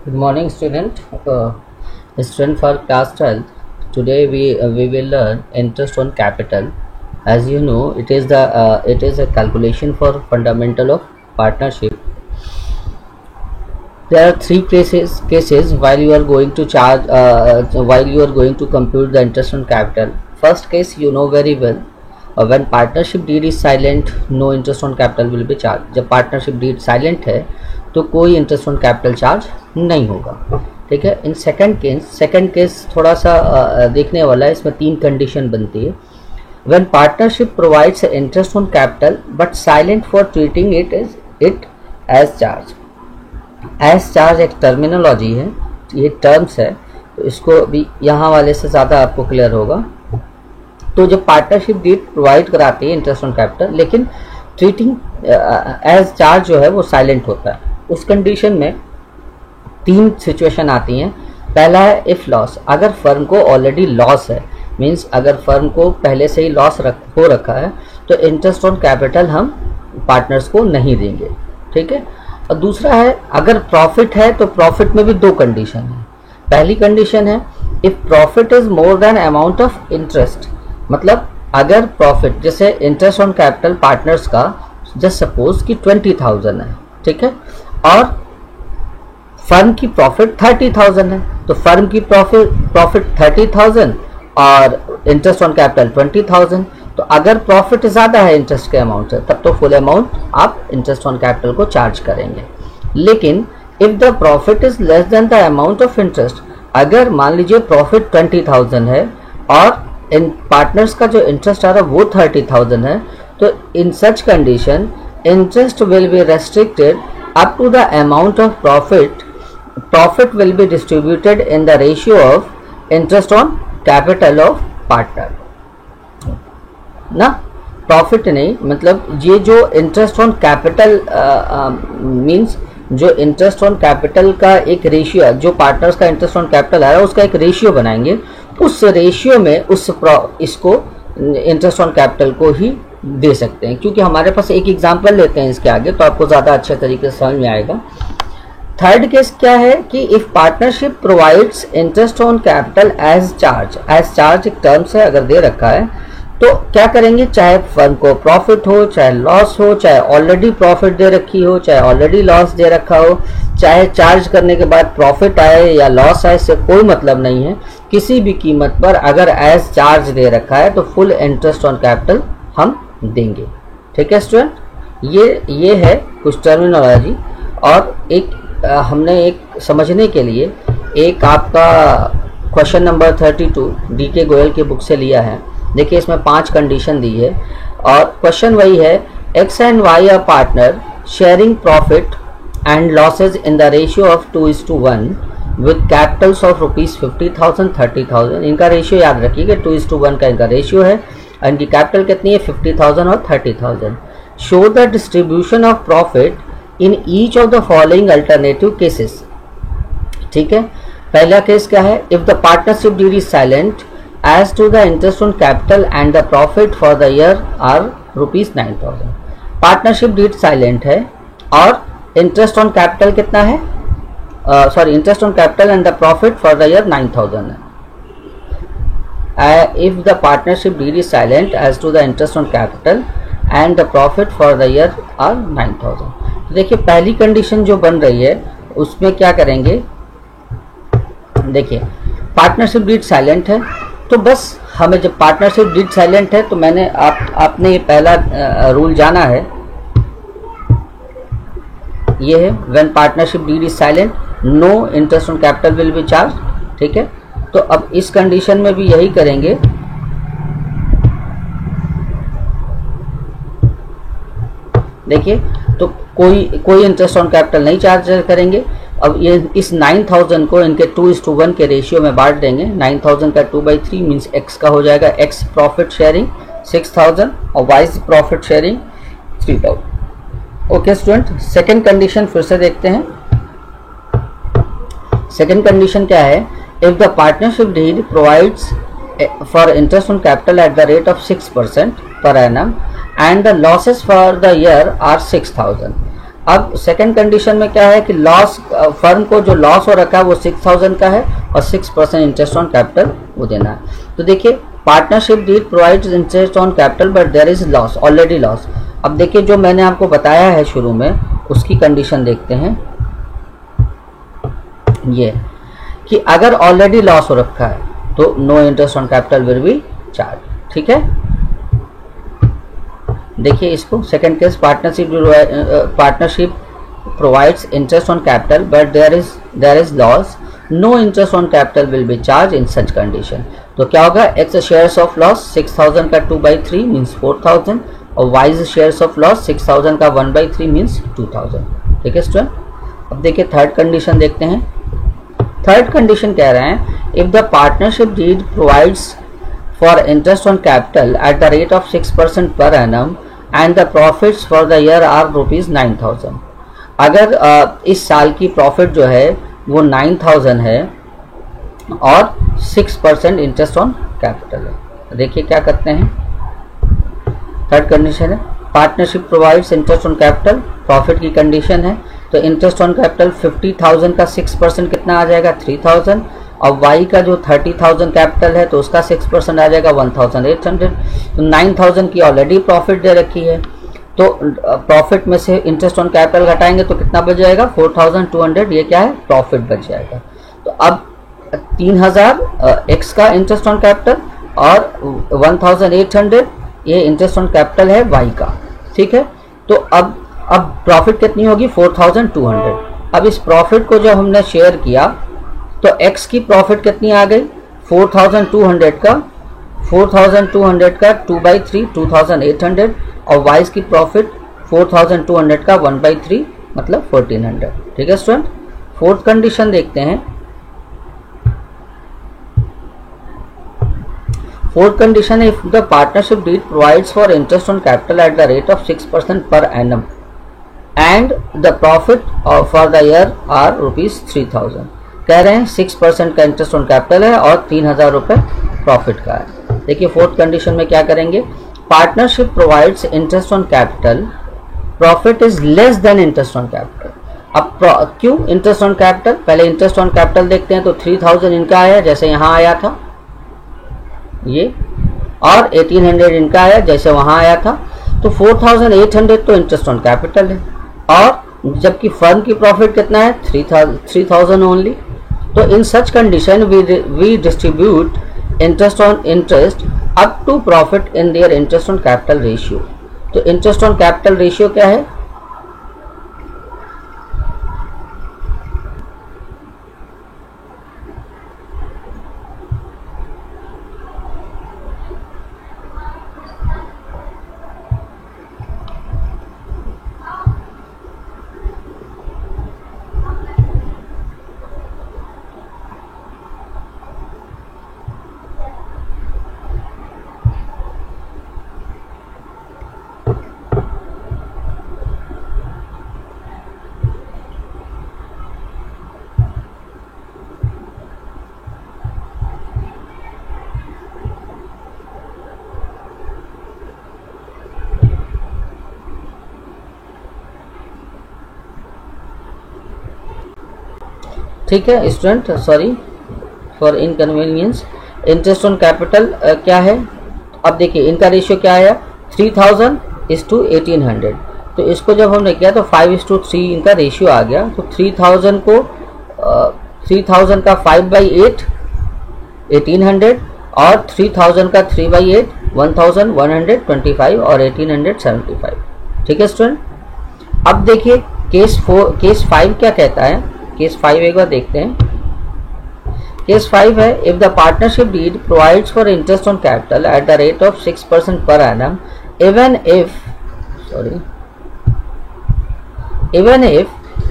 Good morning, student. Student for class 12. Today we will learn interest on capital. As you know, it is a calculation for fundamental of partnership. There are three cases while you are going to charge while you are going to compute the interest on capital. First case you know very well. When partnership deed is silent, no interest on capital will be charged. जब partnership deed silent है तो कोई interest on capital charge नहीं होगा. ठीक है. In second case थोड़ा सा देखने वाला है. इसमें तीन कंडीशन बनती है. When partnership provides interest on capital but silent for treating it as charge. As charge एक टर्मिनोलॉजी है, ये टर्म्स है, तो इसको भी यहाँ वाले से ज़्यादा आपको क्लियर होगा. तो जब पार्टनरशिप डीड प्रोवाइड कराती है इंटरेस्ट ऑन कैपिटल, लेकिन ट्रीटिंग एज चार्ज जो है वो साइलेंट होता है, उस कंडीशन में तीन सिचुएशन आती हैं. पहला है इफ लॉस. अगर फर्म को ऑलरेडी लॉस है, मींस अगर फर्म को पहले से ही लॉस हो रखा है, तो इंटरेस्ट ऑन कैपिटल हम पार्टनर्स को नहीं देंगे. ठीक है. और दूसरा है अगर प्रॉफिट है, तो प्रॉफिट में भी दो कंडीशन है. पहली कंडीशन है if profit is more than amount of interest. मतलब अगर प्रॉफिट, जैसे इंटरेस्ट ऑन कैपिटल पार्टनर्स का जस्ट सपोज कि 20,000 है. ठीक है. और फर्म की प्रॉफिट 30,000 है, तो फर्म की प्रॉफिट 30,000 और इंटरेस्ट ऑन कैपिटल 20,000. तो अगर प्रॉफिट ज़्यादा है इंटरेस्ट के अमाउंट से, तब तो फुल अमाउंट आप इंटरेस्ट ऑन कैपिटल को चार्ज करेंगे. लेकिन if the profit is less than the amount of interest, अगर मान लीजिए प्रॉफिट 20,000 है और इन पार्टनर्स का जो इंटरेस्ट आ रहा है वो 30,000 है, तो in such condition interest will be restricted up to the amount of profit. Profit will be distributed in the ratio of interest on capital of partner ना. प्रॉफिट नहीं, मतलब ये जो इंटरेस्ट ऑन कैपिटल मींस जो interest on capital का एक ratio, जो partners का इंटरेस्ट ऑन कैपिटल आ रहा है उसका एक रेशियो बनाएंगे. उस रेशियो में इसको इंटरेस्ट ऑन कैपिटल को ही दे सकते हैं. क्योंकि हमारे पास एक एग्जांपल लेते हैं इसके आगे, तो आपको ज़्यादा अच्छे तरीके से समझ में आएगा. थर्ड केस क्या है कि if partnership provides interest on capital as charge एक टर्म्स है, अगर दे रखा है तो क्या करेंगे, चाहे फर्म को प्रॉफिट हो, चाहे लॉस हो, चाहे ऑलरेडी प्रॉफिट दे रखी हो, चाहे ऑलरेडी लॉस दे रखा हो, चाहे चार्ज करने के बाद प्रॉफिट आए या लॉस आए, इससे कोई मतलब नहीं है. किसी भी कीमत पर अगर एज चार्ज दे रखा है तो फुल इंटरेस्ट ऑन कैपिटल हम देंगे. ठीक है स्टूडेंट. ये है कुछ टर्मिनोलॉजी. और एक हमने एक समझने के लिए एक आपका क्वेश्चन नंबर 32 DK गोयल की बुक से लिया है. देखिए इसमें 5 कंडीशन दी है और क्वेश्चन वही है, X and Y are partner sharing profit and losses in the ratio of 2:1 with capitals of ₹50,000 30,000. इनका रेशियो याद रखिएगा, 2:1 का इनका रेशियो है. इनकी कैपिटल कितनी है, 50,000 और 30,000. Show the distribution of profit in each of the following alternative cases. ठीक है. पहला केस क्या है, if the partnership deed is silent as to the interest on capital and the profit for the year are ₹9,000. Partnership deed silent है और interest on capital कितना है, interest on capital and the profit for the year 9,000 है. If the partnership deed is silent as to the interest on capital and the profit for the year are 9,000. देखिए पहली condition जो बन रही है उसमें क्या करेंगे, देखिए पार्टनरशिप डीड साइलेंट है, तो बस हमें जब पार्टनरशिप डीड साइलेंट है तो मैंने आपने ये पहला रूल जाना है, ये है when partnership deed is silent no interest on capital will be charge. ठीक है. तो अब इस कंडीशन में भी यही करेंगे. देखिए तो कोई इंटरेस्ट ऑन कैपिटल नहीं चार्ज करेंगे. अब ये इस 9,000 को इनके 2:1 के रेशियो में बांट देंगे. 9,000 का 2/3 मीन्स x का हो जाएगा, x प्रॉफिट शेयरिंग 6,000 और y profit sharing 3,000. Okay student. Second condition फिर से देखते हैं. सेकेंड कंडीशन क्या है, if the partnership deed provides for interest on capital at the rate of 6% per annum and the losses for the year are 6,000. अब second condition में क्या है कि लॉस, फर्म को जो लॉस हो रखा है वो 6000 का है और 6% इंटरेस्ट ऑन कैपिटल वो देना है। तो देखिए partnership deed provides interest on capital but there is loss, already loss. अब देखिए जो मैंने आपको बताया है शुरू में उसकी कंडीशन देखते हैं, ये कि अगर ऑलरेडी लॉस हो रखा है तो no interest on capital will be charge. ठीक है, देखिए इसको second case, partnership provides interest on capital but there is loss, no interest on capital will be charge in such condition. तो क्या होगा, एक्स शेयर्स ऑफ लॉस 6000 का 2/3 means 4000 और Y shares of loss 6000 का 1/3 मीन्स 2000। ठीक है student, अब देखिए थर्ड कंडीशन देखते हैं। थर्ड कंडीशन कह रहे हैं if the partnership deed provides for interest on capital at the rate of 6% per annum and the profits for the year are rupees 9000। अगर इस साल की प्रॉफिट जो है वो 9000 है और 6% इंटरेस्ट ऑन कैपिटल है। देखिए क्या करते हैं, थर्ड कंडीशन है partnership provides interest on capital, profit की कंडीशन है तो इंटरेस्ट ऑन कैपिटल 50,000 का 6% कितना आ जाएगा 3000 और y का जो 30,000 कैपिटल है तो उसका 6% आ जाएगा 1800। तो 9000 की ऑलरेडी प्रॉफिट दे रखी है तो प्रॉफिट में से इंटरेस्ट ऑन कैपिटल घटाएंगे तो कितना बच जाएगा 4200, ये क्या है प्रॉफिट बच जाएगा। तो अब 3000 x का इंटरेस्ट ऑन कैपिटल और 1800 ये इंटरेस्ट ऑन कैपिटल है y का। ठीक है, तो अब प्रॉफिट कितनी होगी 4200। अब इस प्रॉफिट को जब हमने शेयर किया तो x की प्रॉफिट कितनी आ गई 4200 का 2/3 2800 और y की प्रॉफिट 4200 का 1/3 मतलब 1400। ठीक है स्टूडेंट, फोर्थ कंडीशन देखते हैं। फोर्थ कंडीशन है if the partnership deed provides for interest on capital at the rate of 6% per annum and the profit for the year are ₹3000। कह रहे हैं 6% का इंटरेस्ट ऑन कैपिटल है और 3000 रुपये प्रॉफिट का है। देखिए फोर्थ कंडीशन में क्या करेंगे, partnership provides interest on capital, profit is less than interest on capital. अब क्यों इंटरेस्ट ऑन कैपिटल, पहले इंटरेस्ट ऑन कैपिटल देखते हैं। तो 3000 इनका आया जैसे यहाँ आया था ये, और 1800 इनका आया जैसे वहाँ आया था। तो 4800 तो इंटरेस्ट ऑन कैपिटल है और जबकि फर्म की प्रॉफिट कितना है 3000 ओनली। तो in such condition we distribute interest on interest up to profit in their interest on capital ratio। तो interest on capital ratio क्या है, ठीक है student, sorry for inconvenience. Interest on capital क्या है, अब देखिए इनका रेशियो क्या आया 3000:1800। तो इसको जब हमने किया तो 5:3 इनका रेशियो आ गया। तो 3000 को 3000 का 5/8 1800 और 3000 का 3/8 1125 और 1875। ठीक है स्टूडेंट, अब देखिए केस 5 क्या कहता है। केस 5 एक बार देखते हैं। केस 5 है if the partnership deed provides for interest on capital at the rate of 6% per annum even if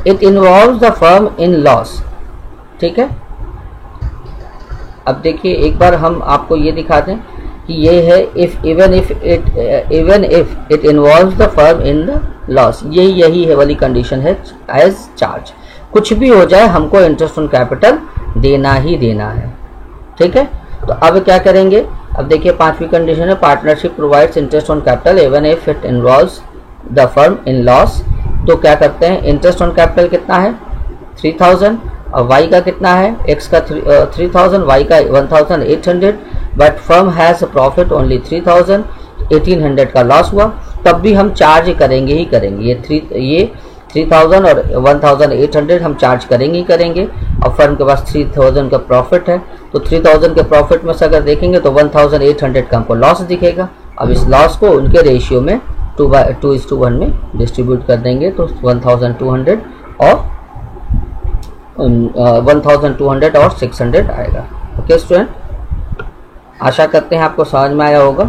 it involves the firm in loss. ठीक है, अब देखिए एक बार हम आपको ये दिखा दें कि ये है even if it involves the firm in the loss, यही है वाली कंडीशन है एज चार्ज। कुछ भी हो जाए हमको इंटरेस्ट ऑन कैपिटल देना ही देना है। ठीक है, तो अब क्या करेंगे, अब देखिए पांचवी कंडीशन है partnership provides interest on capital even if it involves the firm in loss तो क्या करते हैं, इंटरेस्ट ऑन कैपिटल कितना है 3000 और y का कितना है, x का 3000, y का 1800, but firm has profit only 3000, 1800 का लॉस हुआ, तब भी हम चार्ज करेंगे ही करेंगे। ये 3000 और 1800 हम चार्ज करेंगे ही करेंगे। और फर्म के पास 3000 का प्रॉफिट है, तो 3000 के प्रॉफिट में से अगर देखेंगे तो 1800 का हमको लॉस दिखेगा। अब इस लॉस को उनके रेशियो में 2:1 में डिस्ट्रीब्यूट कर देंगे, तो 1200 और 1200 और 600 आएगा। ओके स्टूडेंट, आशा करते हैं आपको समझ में आया होगा।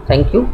Thank you.